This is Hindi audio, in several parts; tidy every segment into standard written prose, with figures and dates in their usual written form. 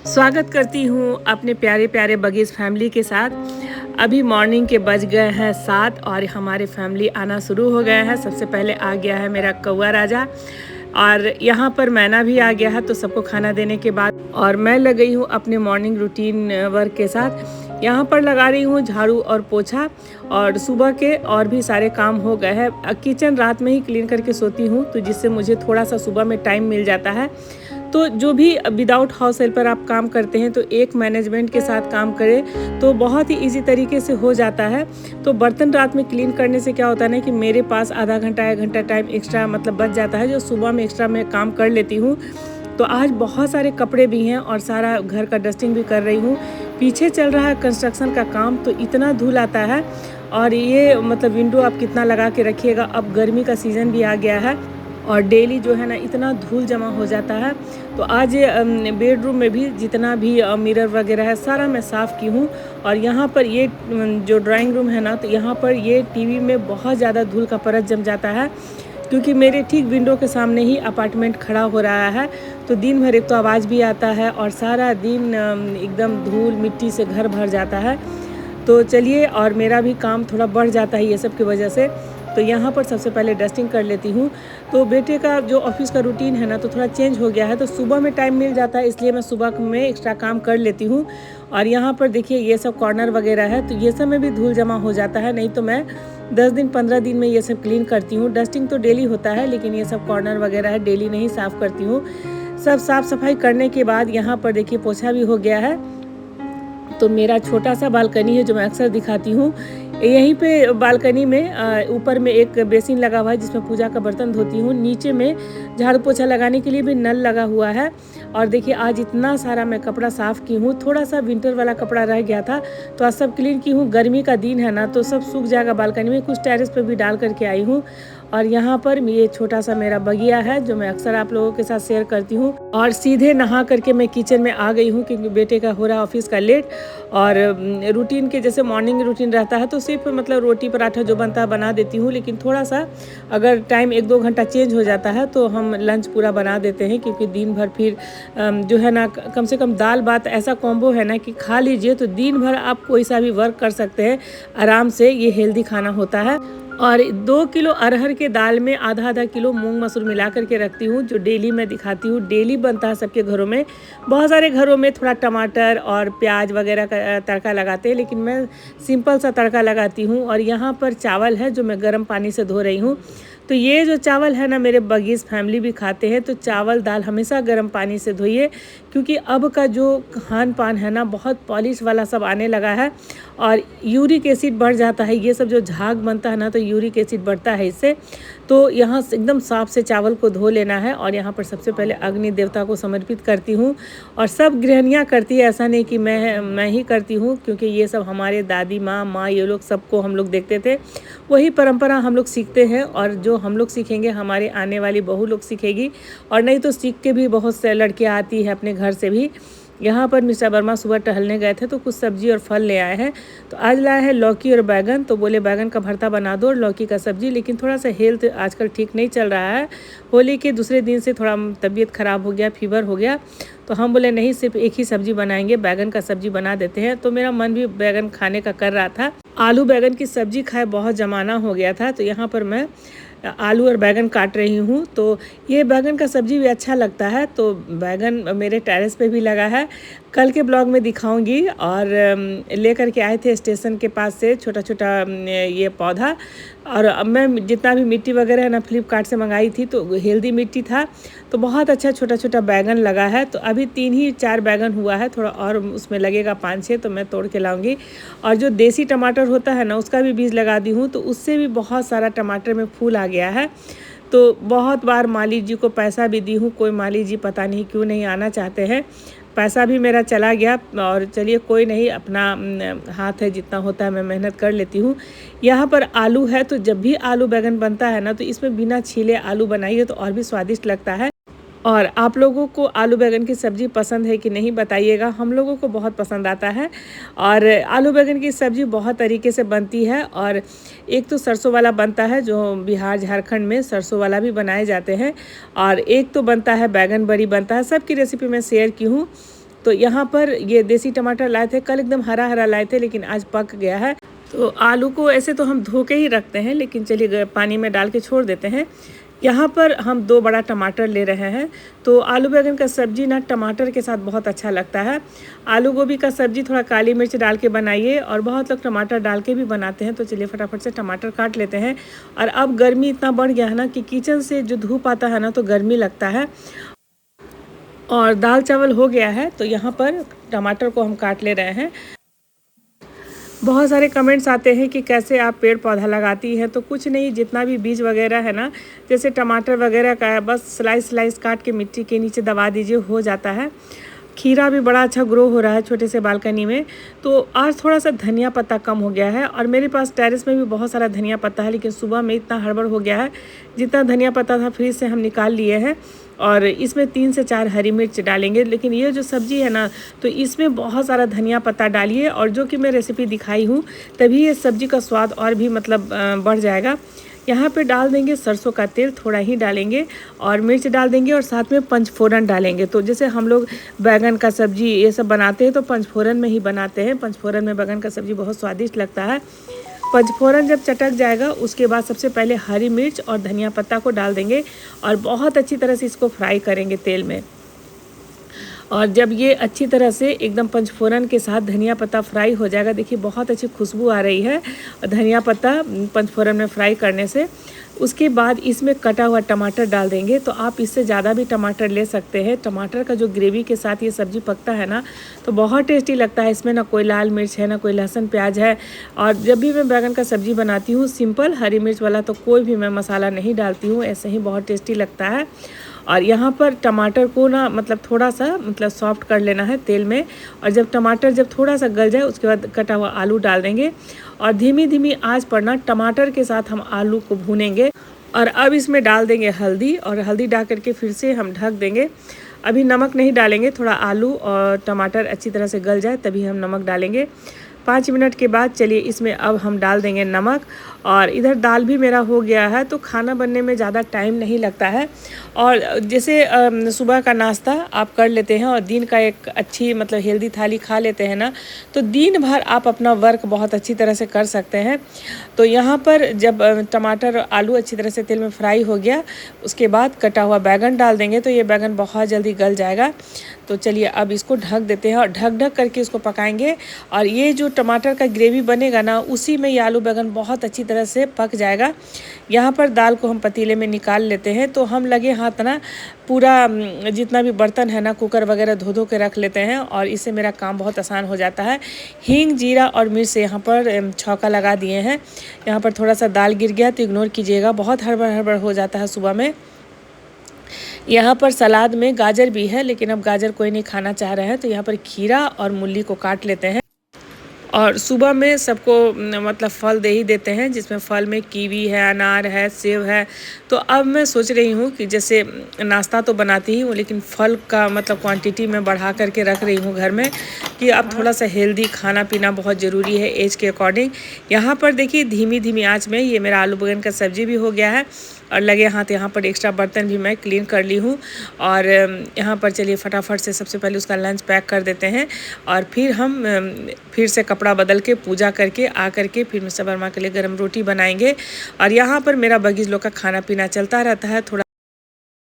स्वागत करती हूँ अपने प्यारे प्यारे बगीज फैमिली के साथ। अभी मॉर्निंग के बज गए हैं 7 और हमारे फैमिली आना शुरू हो गया है। सबसे पहले आ गया है मेरा कौवा राजा और यहाँ पर मैना भी आ गया है। तो सबको खाना देने के बाद और मैं लग गई हूँ अपने मॉर्निंग रूटीन वर्क के साथ। यहाँ पर लगा रही हूँ झाड़ू और पोछा और सुबह के और भी सारे काम हो गए हैं। किचन रात में ही क्लीन करके सोती हूँ तो जिससे मुझे थोड़ा सा सुबह में टाइम मिल जाता है। तो जो भी विदाउट हाउस हेल्पर आप काम करते हैं तो एक मैनेजमेंट के साथ काम करें तो बहुत ही इजी तरीके से हो जाता है। तो बर्तन रात में क्लीन करने से क्या होता है ना कि मेरे पास आधा घंटा 1 घंटा टाइम एक्स्ट्रा बच जाता है, जो सुबह में एक्स्ट्रा मैं काम कर लेती हूँ। तो आज बहुत सारे कपड़े भी हैं और सारा घर का डस्टिंग भी कर रही हूँ। पीछे चल रहा है कंस्ट्रक्शन का काम, तो इतना धूल आता है। और ये विंडो आप कितना लगा के रखिएगा, अब गर्मी का सीज़न भी आ गया है और डेली जो है ना इतना धूल जमा हो जाता है। तो आज बेडरूम में भी जितना भी मिरर वगैरह है सारा मैं साफ़ की हूँ। और यहाँ पर ये जो ड्राइंग रूम है ना, तो यहाँ पर ये टीवी में बहुत ज़्यादा धूल का परत जम जाता है, क्योंकि मेरे ठीक विंडो के सामने ही अपार्टमेंट खड़ा हो रहा है। तो दिन भर एक तो आवाज़ भी आता है और सारा दिन एकदम धूल मिट्टी से घर भर जाता है। तो चलिए, और मेरा भी काम थोड़ा बढ़ जाता है ये सब की वजह से। तो यहाँ पर सबसे पहले डस्टिंग कर लेती हूँ। तो बेटे का जो ऑफिस का रूटीन है ना तो थोड़ा चेंज हो गया है, तो सुबह में टाइम मिल जाता है, इसलिए मैं सुबह में एक्स्ट्रा काम कर लेती हूँ। और यहाँ पर देखिए ये सब कॉर्नर वगैरह है, तो ये सब में भी धूल जमा हो जाता है। नहीं तो मैं 10 दिन 15 दिन में ये सब क्लीन करती हूँ। डस्टिंग तो डेली होता है, लेकिन ये सब कॉर्नर वगैरह है डेली नहीं साफ़ करती हूँ। सब साफ़ सफाई करने के बाद यहाँ पर देखिए पोछा भी हो गया है। तो मेरा छोटा सा बालकनी है जो मैं अक्सर दिखाती हूँ। यहीं पे बालकनी में ऊपर में एक बेसिन लगा हुआ है जिसमें पूजा का बर्तन धोती हूँ। नीचे में झाड़ू पोछा लगाने के लिए भी नल लगा हुआ है। और देखिए आज इतना सारा मैं कपड़ा साफ़ की हूँ। थोड़ा सा विंटर वाला कपड़ा रह गया था तो आज सब क्लीन की हूँ। गर्मी का दिन है ना तो सब सूख जाएगा बालकनी में। कुछ टेरेस पर भी डाल करके आई हूँ। और यहाँ पर ये छोटा सा मेरा बगिया है जो मैं अक्सर आप लोगों के साथ शेयर करती हूँ। और सीधे नहा करके मैं किचन में आ गई हूँ, क्योंकि बेटे का हो रहा ऑफिस का लेट। और रूटीन के जैसे मॉर्निंग रूटीन रहता है तो सिर्फ रोटी पराठा जो बनता है बना देती हूँ, लेकिन थोड़ा सा अगर टाइम 1-2 घंटा चेंज हो जाता है तो हम लंच पूरा बना देते हैं, क्योंकि दिन भर फिर जो है ना कम से कम दाल भात ऐसा कॉम्बो है ना कि खा लीजिए तो दिन भर आप कोई सा भी वर्क कर सकते हैं आराम से। ये हेल्दी खाना होता है। और 2 किलो अरहर के दाल में आधा किलो मूंग मसूर मिला करके रखती हूँ, जो डेली मैं दिखाती हूँ। डेली बनता है सबके घरों में। बहुत सारे घरों में थोड़ा टमाटर और प्याज वगैरह का तड़का लगाते हैं, लेकिन मैं सिंपल सा तड़का लगाती हूँ। और यहाँ पर चावल है जो मैं गर्म पानी से धो रही हूँ। तो ये जो चावल है ना मेरे बगीज फैमिली भी खाते हैं, तो चावल दाल हमेशा गर्म पानी से धोइए, क्योंकि अब का जो खान पान है ना बहुत पॉलिश वाला सब आने लगा है और यूरिक एसिड बढ़ जाता है। ये सब जो झाग बनता है ना तो यूरिक एसिड बढ़ता है इससे। तो यहाँ एकदम साफ से चावल को धो लेना है। और यहाँ पर सबसे पहले अग्नि देवता को समर्पित करती हूँ। और सब गृहणियाँ करती है, ऐसा नहीं कि मैं ही करती हूँ, क्योंकि ये सब हमारे दादी माँ ये लोग सबको हम लोग देखते थे, वही परंपरा हम लोग सीखते हैं। और जो हम लोग सीखेंगे हमारे आने वाली बहू लोग सीखेगी, और नहीं तो सीख के भी बहुत से लड़कियाँ आती है अपने घर से भी। यहाँ पर मिस्टर वर्मा सुबह टहलने गए थे तो कुछ सब्जी और फल ले आए हैं। तो आज लाए हैं लौकी और बैगन, तो बोले बैगन का भरता बना दो और लौकी का सब्जी। लेकिन थोड़ा सा हेल्थ आजकल ठीक नहीं चल रहा है। होली के दूसरे दिन से थोड़ा तबीयत ख़राब हो गया, फीवर हो गया। तो हम बोले नहीं, सिर्फ एक ही सब्जी बनाएंगे, बैगन का सब्जी बना देते हैं। तो मेरा मन भी बैगन खाने का कर रहा था। आलू बैगन की सब्जी खाए बहुत ज़माना हो गया था। तो यहाँ पर मैं आलू और बैगन काट रही हूँ। तो ये बैगन का सब्जी भी अच्छा लगता है। तो बैगन मेरे टेरेस पे भी लगा है, कल के ब्लॉग में दिखाऊंगी। और लेकर के आए थे स्टेशन के पास से छोटा छोटा ये पौधा। और अब मैं जितना भी मिट्टी वगैरह है ना फ्लिपकार्ट से मंगाई थी, तो हेल्दी मिट्टी था, तो बहुत अच्छा छोटा छोटा बैगन लगा है। तो अभी 3-4 बैगन हुआ है, थोड़ा और उसमें लगेगा 5-6, तो मैं तोड़ के लाऊंगी। और जो देसी टमाटर होता है ना उसका भी बीज लगा दी हूँ, तो उससे भी बहुत सारा टमाटर में फूल आ गया है। तो बहुत बार माली जी को पैसा भी दी हूँ, कोई माली जी पता नहीं क्यों नहीं आना चाहते हैं। पैसा भी मेरा चला गया। और चलिए कोई नहीं, अपना हाथ है, जितना होता है मैं मेहनत कर लेती हूँ। यहाँ पर आलू है, तो जब भी आलू बैगन बनता है ना तो इसमें बिना छीले आलू बनाइए तो और भी स्वादिष्ट लगता है। और आप लोगों को आलू बैंगन की सब्ज़ी पसंद है कि नहीं बताइएगा, हम लोगों को बहुत पसंद आता है। और आलू बैंगन की सब्ज़ी बहुत तरीके से बनती है। और एक तो सरसों वाला बनता है, जो बिहार झारखंड में सरसों वाला भी बनाए जाते हैं। और एक तो बनता है बैगन बड़ी बनता है, सबकी रेसिपी मैं शेयर की हूँ। तो यहाँ पर ये देसी टमाटर लाए थे, कल एकदम हरा हरा लाए थे लेकिन आज पक गया है। तो आलू को ऐसे तो हम धो के ही रखते हैं, लेकिन चलिए पानी में डाल के छोड़ देते हैं। यहाँ पर हम 2 बड़ा टमाटर ले रहे हैं। तो आलू बैंगन का सब्जी ना टमाटर के साथ बहुत अच्छा लगता है। आलू गोभी का सब्जी थोड़ा काली मिर्च डाल के बनाइए, और बहुत लोग टमाटर डाल के भी बनाते हैं। तो चलिए फटाफट से टमाटर काट लेते हैं। और अब गर्मी इतना बढ़ गया है ना कि किचन से जो धूप आता है ना तो गर्मी लगता है। और दाल चावल हो गया है, तो यहाँ पर टमाटर को हम काट ले रहे हैं। बहुत सारे कमेंट्स आते हैं कि कैसे आप पेड़ पौधा लगाती हैं। तो कुछ नहीं, जितना भी बीज वगैरह है ना, जैसे टमाटर वगैरह का है, बस स्लाइस स्लाइस काट के मिट्टी के नीचे दबा दीजिए, हो जाता है। खीरा भी बड़ा अच्छा ग्रो हो रहा है छोटे से बालकनी में। तो आज थोड़ा सा धनिया पत्ता कम हो गया है, और मेरे पास टेरेस में भी बहुत सारा धनिया पत्ता है, लेकिन सुबह में इतना हड़बड़ हो गया है, जितना धनिया पत्ता था फ्रीज से हम निकाल लिए हैं। और इसमें 3 से 4 हरी मिर्च डालेंगे। लेकिन ये जो सब्ज़ी है ना, तो इसमें बहुत सारा धनिया पत्ता डालिए, और जो कि मैं रेसिपी दिखाई हूँ, तभी ये सब्ज़ी का स्वाद और भी मतलब बढ़ जाएगा। यहाँ पे डाल देंगे सरसों का तेल, थोड़ा ही डालेंगे, और मिर्च डाल देंगे, और साथ में पंचफोरन डालेंगे। तो जैसे हम लोग बैगन का सब्जी ये सब बनाते हैं तो पंचफोरन में ही बनाते हैं। पंचफोरन में बैगन का सब्जी बहुत स्वादिष्ट लगता है। पंचफोरन जब चटक जाएगा, उसके बाद सबसे पहले हरी मिर्च और धनिया पत्ता को डाल देंगे, और बहुत अच्छी तरह से इसको फ्राई करेंगे तेल में। और जब ये अच्छी तरह से एकदम पंचफोरन के साथ धनिया पत्ता फ्राई हो जाएगा, देखिए बहुत अच्छी खुशबू आ रही है धनिया पत्ता पंचफोरन में फ्राई करने से। उसके बाद इसमें कटा हुआ टमाटर डाल देंगे। तो आप इससे ज़्यादा भी टमाटर ले सकते हैं। टमाटर का जो ग्रेवी के साथ ये सब्ज़ी पकता है ना, तो बहुत टेस्टी लगता है। इसमें ना कोई लाल मिर्च है, ना कोई लहसुन प्याज है। और जब भी मैं बैगन का सब्ज़ी बनाती हूँ सिंपल हरी मिर्च वाला, तो कोई भी मैं मसाला नहीं डालती हूँ, ऐसे ही बहुत टेस्टी लगता है। और यहाँ पर टमाटर को ना मतलब थोड़ा सा मतलब सॉफ्ट कर लेना है तेल में। और जब टमाटर जब थोड़ा सा गल जाए, उसके बाद कटा हुआ आलू डाल देंगे, और धीमी धीमी आंच पर ना टमाटर के साथ हम आलू को भूनेंगे। और अब इसमें डाल देंगे हल्दी, और हल्दी डाल करके फिर से हम ढक देंगे। अभी नमक नहीं डालेंगे, थोड़ा आलू और टमाटर अच्छी तरह से गल जाए तभी हम नमक डालेंगे। 5 मिनट के बाद चलिए इसमें अब हम डाल देंगे नमक। और इधर दाल भी मेरा हो गया है, तो खाना बनने में ज़्यादा टाइम नहीं लगता है। और जैसे सुबह का नाश्ता आप कर लेते हैं, और दिन का एक अच्छी मतलब हेल्दी थाली खा लेते हैं ना, तो दिन भर आप अपना वर्क बहुत अच्छी तरह से कर सकते हैं। तो यहाँ पर जब टमाटर और आलू अच्छी तरह से तेल में फ्राई हो गया, उसके बाद कटा हुआ बैगन डाल देंगे। तो ये बैगन बहुत जल्दी गल जाएगा। तो चलिए अब इसको ढक देते हैं, और ढक ढक करके इसको पकाएंगे। और ये जो टमाटर का ग्रेवी बनेगा ना, उसी में ये आलू बैगन बहुत अच्छी तरह से पक जाएगा। यहाँ पर दाल को हम पतीले में निकाल लेते हैं। तो हम लगे हाथ ना पूरा जितना भी बर्तन है ना, कुकर वगैरह धो धो के रख लेते हैं, और इससे मेरा काम बहुत आसान हो जाता है। हींग, जीरा और मिर्च से यहाँ पर छौंका लगा दिए हैं। यहाँ पर थोड़ा सा दाल गिर गया तो इग्नोर कीजिएगा, बहुत हड़बड़ हड़बड़ हो जाता है सुबह में। यहाँ पर सलाद में गाजर भी है, लेकिन अब गाजर कोई नहीं खाना चाह रहा है, तो यहाँ पर खीरा और मूली को काट लेते हैं। और सुबह में सबको मतलब फल दे ही देते हैं, जिसमें फल में कीवी है, अनार है, सेब है। तो अब मैं सोच रही हूँ कि जैसे नाश्ता तो बनाती ही हूँ, लेकिन फल का मतलब क्वांटिटी में बढ़ा करके रख रही हूँ घर में, कि अब थोड़ा सा हेल्दी खाना पीना बहुत ज़रूरी है एज के अकॉर्डिंग। यहाँ पर देखिए धीमी धीमी आँच में ये मेरा आलू बैंगन का सब्जी भी हो गया है, और लगे हाथ यहाँ पर एक्स्ट्रा बर्तन भी मैं क्लीन कर ली हूँ। और यहाँ पर चलिए फटाफट से सबसे पहले उसका लंच पैक कर देते हैं, और फिर हम फिर से कपड़ा बदल के पूजा करके आ करके फिर मिस्टर वर्मा के लिए गर्म रोटी बनाएंगे। और यहाँ पर मेरा बगीच लोग का खाना पीना चलता रहता है थोड़ा।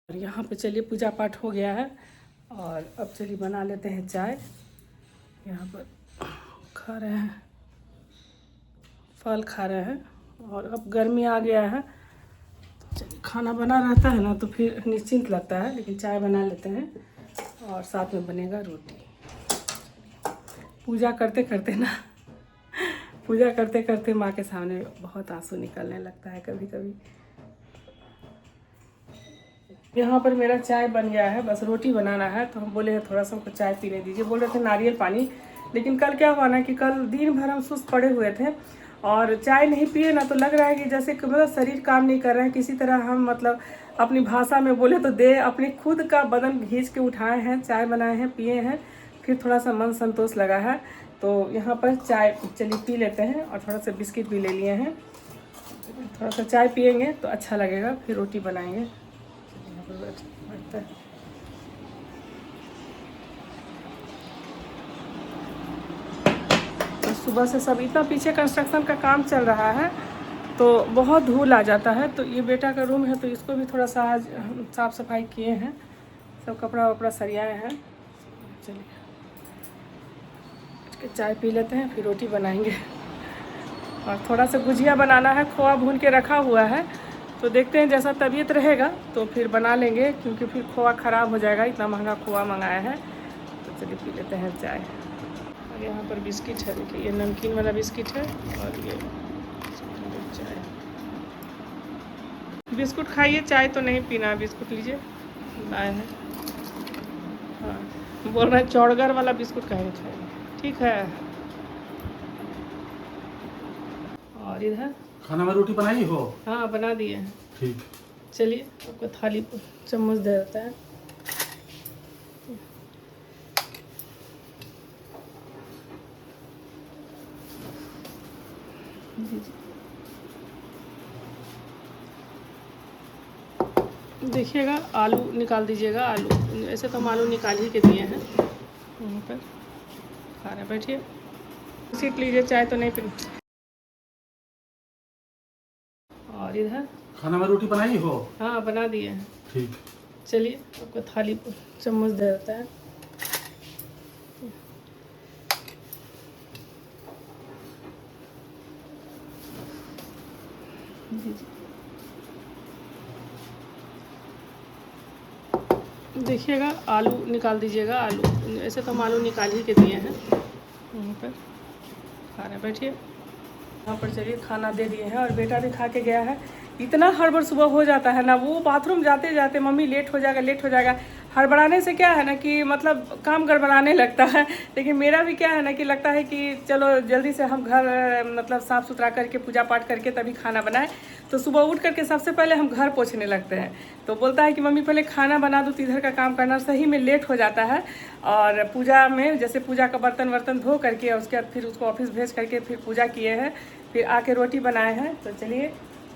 और यहाँ पर चलिए पूजा पाठ हो गया है, और अब चलिए बना लेते हैं चाय। यहाँ पर खा रहे हैं, फल खा रहे हैं, और अब गर्मी आ गया है। चलिए खाना बना रहता है ना तो फिर निश्चिंत लगता है, लेकिन चाय बना लेते हैं, और साथ में बनेगा रोटी। पूजा करते करते ना पूजा करते करते माँ के सामने बहुत आंसू निकलने लगता है कभी कभी। यहाँ पर मेरा चाय बन गया है, बस रोटी बनाना है। तो हम बोले थोड़ा सा हमको चाय पीने दीजिए, बोल रहे थे नारियल पानी। लेकिन कल क्या हुआ ना कि कल दिन भर हम सुस्त पड़े हुए थे, और चाय नहीं पिए ना तो लग रहा है कि जैसे मतलब शरीर काम नहीं कर रहा है। किसी तरह हम मतलब अपनी भाषा में बोले तो दे अपने खुद का बदन घींच के उठाए हैं, चाय बनाए हैं, पिए हैं, फिर थोड़ा सा मन संतोष लगा है। तो यहाँ पर चाय चलिए पी लेते हैं, और थोड़ा सा बिस्किट भी ले लिए हैं। थोड़ा सा चाय पिएंगे तो अच्छा लगेगा, फिर रोटी बनाएंगे। यहाँ पर बैठते हैं। सुबह से सब इतना पीछे कंस्ट्रक्शन का काम चल रहा है तो बहुत धूल आ जाता है। तो ये बेटा का रूम है तो इसको भी थोड़ा सा आज साफ़ सफाई किए हैं, सब कपड़ा वपड़ा सरियाए हैं। चलिए चाय पी लेते हैं फिर रोटी बनाएंगे। और थोड़ा सा गुजिया बनाना है, खोआ भून के रखा हुआ है तो देखते हैं जैसा तबीयत रहेगा तो फिर बना लेंगे, क्योंकि फिर खोआ ख़राब हो जाएगा, इतना महंगा खोआ मंगाया है। तो चलिए पी लेते हैं चाय। और यहाँ पर बिस्किट है, देखिए ये नमकीन वाला बिस्किट है और ये चाय। बिस्कुट खाइए, चाय तो नहीं पीना, बिस्कुट लीजिए लाए हैं। हाँ बोल रहे हैं चौड़गर वाला बिस्कुट खाएंगे, खाएंगे ठीक है। और इधर खाना में रोटी बनाई हो? हाँ बना दिए हैं। ठीक, चलिए आपको थाली चम्मच दे देता है। देखिएगा आलू निकाल दीजिएगा, आलू ऐसे तो हम आलू निकाल ही के दिए हैं। यहाँ पर खा रहे, बैठिए सीट लीजिए, चाय तो नहीं पी। और इधर खाना में रोटी बनाई हो? हाँ बना दिए हैं। ठीक, चलिए आपको थाली चम्मच दे देता है। देखिएगा आलू निकाल दीजिएगा, आलू ऐसे तो हम आलू निकाल ही के दिए हैं। यहाँ पर खा रहे, बैठिए यहाँ पर। चलिए खाना दे दिए हैं और बेटा भी खा के गया है। इतना हड़बड़ सुबह हो जाता है ना, वो बाथरूम जाते जाते मम्मी लेट हो जाएगा, लेट हो जाएगा। हड़बड़ाने से क्या है ना कि मतलब काम गड़बड़ाने लगता है। लेकिन मेरा भी क्या है ना कि लगता है कि चलो जल्दी से हम घर मतलब साफ़ सुथरा करके पूजा पाठ करके तभी खाना बनाएं। तो सुबह उठ करके सबसे पहले हम घर पोंछने लगते हैं। तो बोलता है कि मम्मी पहले खाना बना दो तो इधर का काम करना। सही में लेट हो जाता है। और पूजा में जैसे पूजा का बर्तन वर्तन धो करके उसके बाद फिर उसको ऑफिस भेज करके फिर पूजा किए हैं, फिर आके रोटी बनाए हैं। तो चलिए,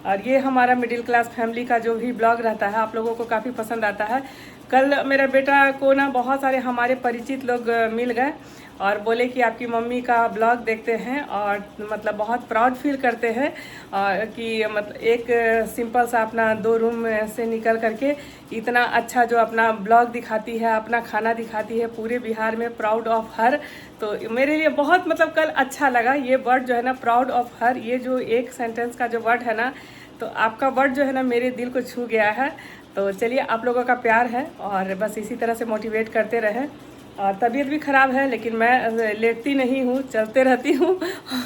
और ये हमारा मिडिल क्लास फैमिली का जो भी ब्लॉग रहता है आप लोगों को काफ़ी पसंद आता है। कल मेरा बेटा को ना बहुत सारे हमारे परिचित लोग मिल गए और बोले कि आपकी मम्मी का ब्लॉग देखते हैं और मतलब बहुत प्राउड फील करते हैं कि मतलब एक सिंपल सा अपना 2 रूम से निकल करके इतना अच्छा जो अपना ब्लॉग दिखाती है, अपना खाना दिखाती है, पूरे बिहार में प्राउड ऑफ हर। तो मेरे लिए बहुत मतलब कल अच्छा लगा ये वर्ड जो है ना, प्राउड ऑफ हर, ये जो एक सेंटेंस का जो वर्ड है ना, तो आपका वर्ड जो है ना मेरे दिल को छू गया है। तो चलिए आप लोगों का प्यार है और बस इसी तरह से मोटिवेट करते रहें। और तबीयत भी ख़राब है लेकिन मैं लेटती नहीं हूँ, चलते रहती हूँ।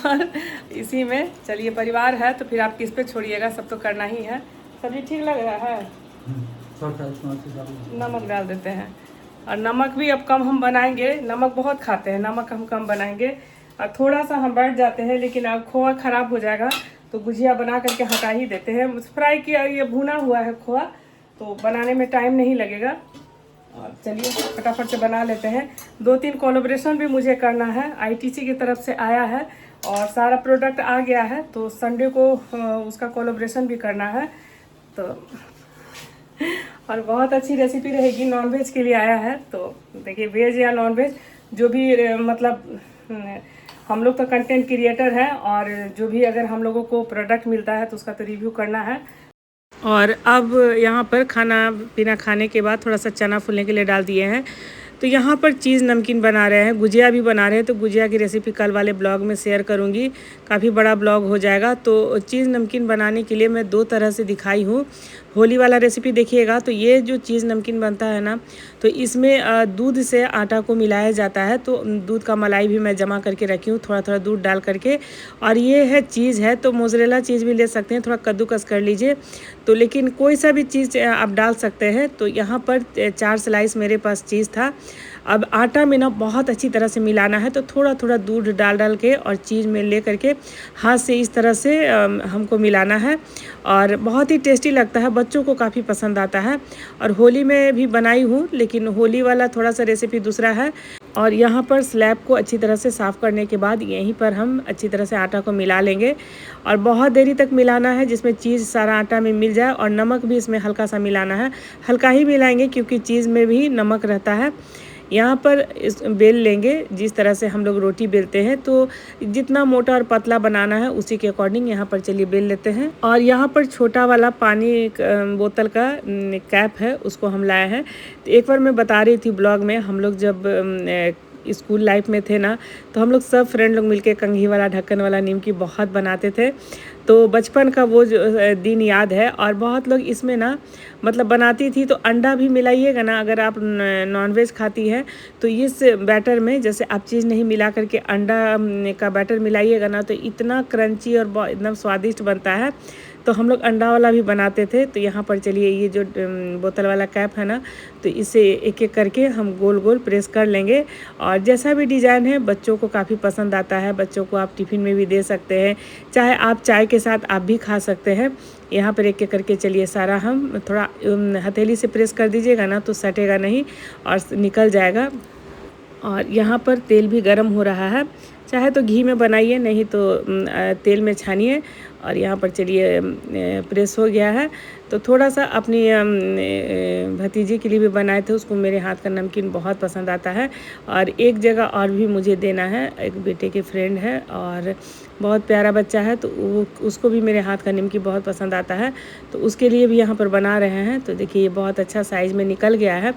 और इसी में चलिए, परिवार है तो फिर आप किस पे छोड़िएगा, सब तो करना ही है। सब्जी ठीक लग रहा है, नमक डाल देते हैं। और नमक भी अब कम हम बनाएंगे, नमक बहुत खाते हैं, नमक हम कम बनाएंगे। और थोड़ा सा हम बैठ जाते हैं लेकिन अब खोआ ख़राब हो जाएगा तो गुजिया बना करके हटा ही देते हैं। फ्राई किया, ये भुना हुआ है खोआ तो बनाने में टाइम नहीं लगेगा। और चलिए फटाफट से बना लेते हैं। 2-3 कोलैबोरेशन भी मुझे करना है, आईटीसी की तरफ से आया है और सारा प्रोडक्ट आ गया है तो संडे को उसका कोलैबोरेशन भी करना है। तो और बहुत अच्छी रेसिपी रहेगी, नॉनवेज के लिए आया है। तो देखिए वेज या नॉनवेज जो भी मतलब हम लोग तो कंटेंट क्रिएटर हैं और जो भी अगर हम लोगों को प्रोडक्ट मिलता है तो उसका तो रिव्यू करना है। और अब यहाँ पर खाना पीना खाने के बाद थोड़ा सा चना फूलने के लिए डाल दिए हैं। तो यहाँ पर चीज़ नमकीन बना रहे हैं, गुजिया भी बना रहे हैं। तो गुजिया की रेसिपी कल वाले ब्लॉग में शेयर करूँगी, काफ़ी बड़ा ब्लॉग हो जाएगा। तो चीज़ नमकीन बनाने के लिए मैं 2 तरह से दिखाई हूँ। होली वाला रेसिपी देखिएगा तो ये जो चीज़ नमकीन बनता है ना, तो इसमें दूध से आटा को मिलाया जाता है। तो दूध का मलाई भी मैं जमा करके रखी हूँ, थोड़ा थोड़ा दूध डाल करके। और ये है चीज़ है, तो मोज़रेला चीज़ भी ले सकते हैं, थोड़ा कद्दूकस कर लीजिए। तो लेकिन कोई सा भी चीज़ आप डाल सकते हैं। तो यहाँ पर 4 स्लाइस मेरे पास चीज़ था। अब आटा में ना बहुत अच्छी तरह से मिलाना है, तो थोड़ा थोड़ा दूध डाल के और चीज़ में ले करके हाथ से इस तरह से हमको मिलाना है। और बहुत ही टेस्टी लगता है, बच्चों को काफ़ी पसंद आता है। और होली में भी बनाई हूँ लेकिन होली वाला थोड़ा सा रेसिपी दूसरा है। और यहाँ पर स्लैब को अच्छी तरह से साफ़ करने के बाद यहीं पर हम अच्छी तरह से आटा को मिला लेंगे और बहुत देरी तक मिलाना है जिसमें चीज़ सारा आटा में मिल जाए। और नमक भी इसमें हल्का सा मिलाना है, हल्का ही मिलाएंगे क्योंकि चीज़ में भी नमक रहता है। यहाँ पर इस बेल लेंगे जिस तरह से हम लोग रोटी बेलते हैं, तो जितना मोटा और पतला बनाना है उसी के अकॉर्डिंग यहाँ पर चलिए बेल लेते हैं। और यहाँ पर छोटा वाला पानी बोतल का कैप है, उसको हम लाए हैं। तो एक बार मैं बता रही थी ब्लॉग में, हम लोग जब स्कूल लाइफ में थे ना, तो हम लोग सब फ्रेंड लोग मिलके कंघी वाला ढक्कन वाला निमकी बहुत बनाते थे। तो बचपन का वो जो दिन याद है। और बहुत लोग इसमें ना मतलब बनाती थी तो अंडा भी मिलाइएगा ना, अगर आप नॉनवेज खाती है तो इस बैटर में जैसे आप चीज़ नहीं मिला करके अंडा का बैटर मिलाइएगा ना, तो इतना क्रंची और एकदम स्वादिष्ट बनता है। तो हम लोग अंडा वाला भी बनाते थे। तो यहाँ पर चलिए ये जो बोतल वाला कैप है ना, तो इसे एक एक करके हम गोल गोल प्रेस कर लेंगे। और जैसा भी डिज़ाइन है बच्चों को काफ़ी पसंद आता है, बच्चों को आप टिफ़िन में भी दे सकते हैं, चाहे आप चाय के साथ आप भी खा सकते हैं। यहाँ पर एक एक करके चलिए सारा हम थोड़ा हथेली से प्रेस कर दीजिएगा ना, तो सटेगा नहीं और निकल जाएगा। और यहाँ पर तेल भी गर्म हो रहा है, चाहे तो घी में बनाइए, नहीं तो तेल में छानिए। और यहाँ पर चलिए प्रेस हो गया है। तो थोड़ा सा अपनी भतीजी के लिए भी बनाए थे, उसको मेरे हाथ का नमकीन बहुत पसंद आता है। और एक जगह और भी मुझे देना है, एक बेटे के फ्रेंड है और बहुत प्यारा बच्चा है, तो वो उसको भी मेरे हाथ का निमकी बहुत पसंद आता है, तो उसके लिए भी यहाँ पर बना रहे हैं। तो देखिए ये बहुत अच्छा साइज़ में निकल गया है।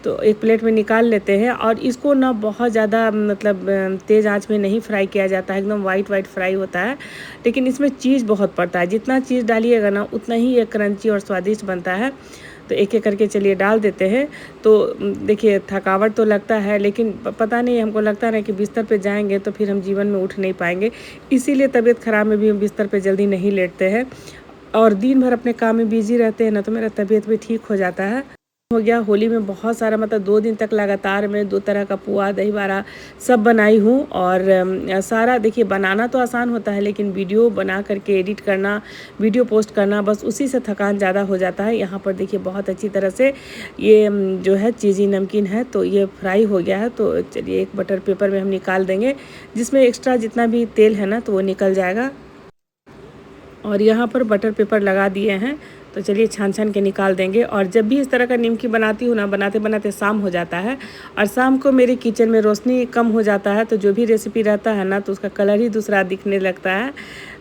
तो एक प्लेट में निकाल लेते हैं। और इसको ना बहुत ज़्यादा मतलब तेज़ आंच में नहीं फ्राई किया जाता है, एकदम वाइट फ्राई होता है, लेकिन इसमें चीज़ बहुत पड़ता है। जितना चीज़ डालिएगा ना उतना ही ये क्रंची और स्वादिष्ट बनता है। तो एक एक करके चलिए डाल देते हैं। तो देखिए थकावट तो लगता है, लेकिन पता नहीं, हमको लगता है कि बिस्तर पे जाएंगे तो फिर हम जीवन में उठ नहीं पाएंगे, इसीलिए तबीयत ख़राब में भी हम बिस्तर पे जल्दी नहीं लेटते हैं। और दिन भर अपने काम में बिजी रहते हैं ना, तो मेरा तबीयत भी ठीक हो जाता है। हो गया होली में बहुत सारा, मतलब 2 दिन तक लगातार मैं 2 तरह का पुआ दही बड़ा सब बनाई हूँ। और सारा देखिए बनाना तो आसान होता है, लेकिन वीडियो बना करके एडिट करना, वीडियो पोस्ट करना, बस उसी से थकान ज़्यादा हो जाता है। यहाँ पर देखिए बहुत अच्छी तरह से ये जो है चीज़ी नमकीन है, तो ये फ्राई हो गया है। तो चलिए एक बटर पेपर में हम निकाल देंगे, जिसमें एक्स्ट्रा जितना भी तेल है ना तो वो निकल जाएगा। और यहाँ पर बटर पेपर लगा दिए हैं, तो चलिए छान के निकाल देंगे। और जब भी इस तरह का निमकी बनाती हूँ ना, बनाते बनाते शाम हो जाता है, और शाम को मेरे किचन में रोशनी कम हो जाता है, तो जो भी रेसिपी रहता है ना तो उसका कलर ही दूसरा दिखने लगता है।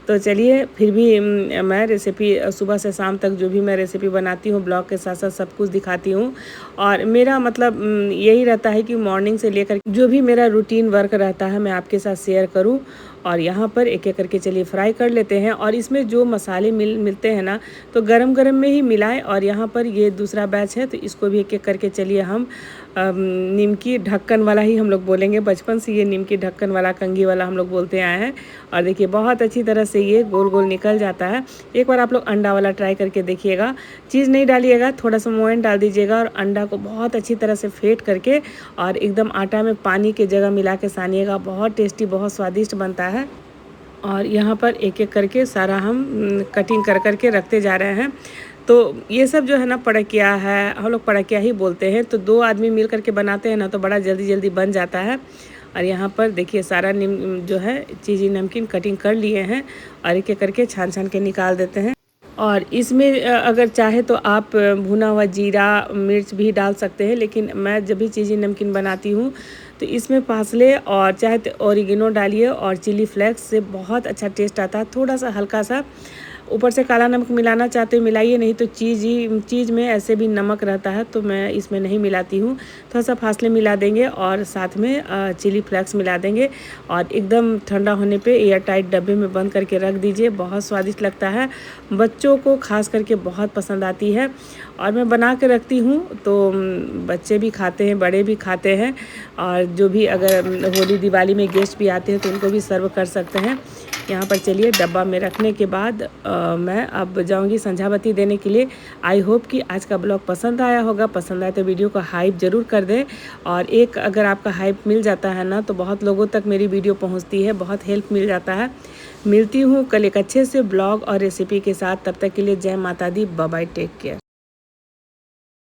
तो चलिए फिर भी मैं रेसिपी सुबह से शाम तक जो भी मैं रेसिपी बनाती हूँ ब्लॉग के साथ साथ सब कुछ दिखाती हूँ। और मेरा मतलब यही रहता है कि मॉर्निंग से लेकर जो भी मेरा रूटीन वर्क रहता है मैं आपके साथ शेयर करूँ। और यहाँ पर एक एक करके चलिए फ्राई कर लेते हैं। और इसमें जो मसाले मिलते हैं ना, तो गरम गरम में ही मिलाएं। और यहाँ पर ये दूसरा बैच है, तो इसको भी एक एक करके चलिए हम निमकी ढक्कन वाला ही हम लोग बोलेंगे, बचपन से ये निमकी ढक्कन वाला कंघी वाला हम लोग बोलते आए हैं। और देखिए बहुत अच्छी तरह से ये गोल गोल निकल जाता है। एक बार आप लोग अंडा वाला ट्राई करके देखिएगा, चीज़ नहीं डालिएगा, थोड़ा सा मोयन डाल दीजिएगा और अंडा को बहुत अच्छी तरह से फेंट करके और एकदम आटा में पानी की जगह मिला के सानिएगा, बहुत टेस्टी बहुत स्वादिष्ट बनता है। और यहाँ पर एक एक करके सारा हम कटिंग कर करके रखते जा रहे हैं। तो ये सब जो है ना पड़किया है, हम लोग पड़किया ही बोलते हैं। तो 2 आदमी मिल करके बनाते हैं ना तो बड़ा जल्दी जल्दी बन जाता है। और यहाँ पर देखिए सारा जो है चीज़ी नमकीन कटिंग कर लिए हैं और एक एक करके छान के निकाल देते हैं। और इसमें अगर चाहे तो आप भुना हुआ जीरा मिर्च भी डाल सकते हैं, लेकिन मैं जब भी चीज़ी नमकीन बनाती हूँ तो इसमें पासले और चाहे तो ऑरिगेनो डालिए और चिली फ्लेक्स से बहुत अच्छा टेस्ट आता है। थोड़ा सा हल्का सा ऊपर से काला नमक मिलाना चाहते हो मिलाइए, नहीं तो चीज़ में ऐसे भी नमक रहता है, तो मैं इसमें नहीं मिलाती हूँ। थोड़ा सा फासले मिला देंगे और साथ में चिली फ्लेक्स मिला देंगे और एकदम ठंडा होने पे एयर टाइट डब्बे में बंद करके रख दीजिए। बहुत स्वादिष्ट लगता है, बच्चों को खास करके बहुत पसंद आती है। और मैं बना के रखती हूँ तो बच्चे भी खाते हैं, बड़े भी खाते हैं, और जो भी अगर होली दिवाली में गेस्ट भी आते हैं तो उनको भी सर्व कर सकते हैं। यहाँ पर चलिए डब्बा में रखने के बाद मैं अब जाऊँगी संध्यावती देने के लिए। आई होप कि आज का ब्लॉग पसंद आया होगा। पसंद आए तो वीडियो को हाइप ज़रूर कर दें, और एक अगर आपका हाइप मिल जाता है ना तो बहुत लोगों तक मेरी वीडियो पहुँचती है, बहुत हेल्प मिल जाता है। मिलती हूँ कल एक अच्छे से ब्लॉग और रेसिपी के साथ, तब तक के लिए जय माता दी, बाय बाय, टेक केयर।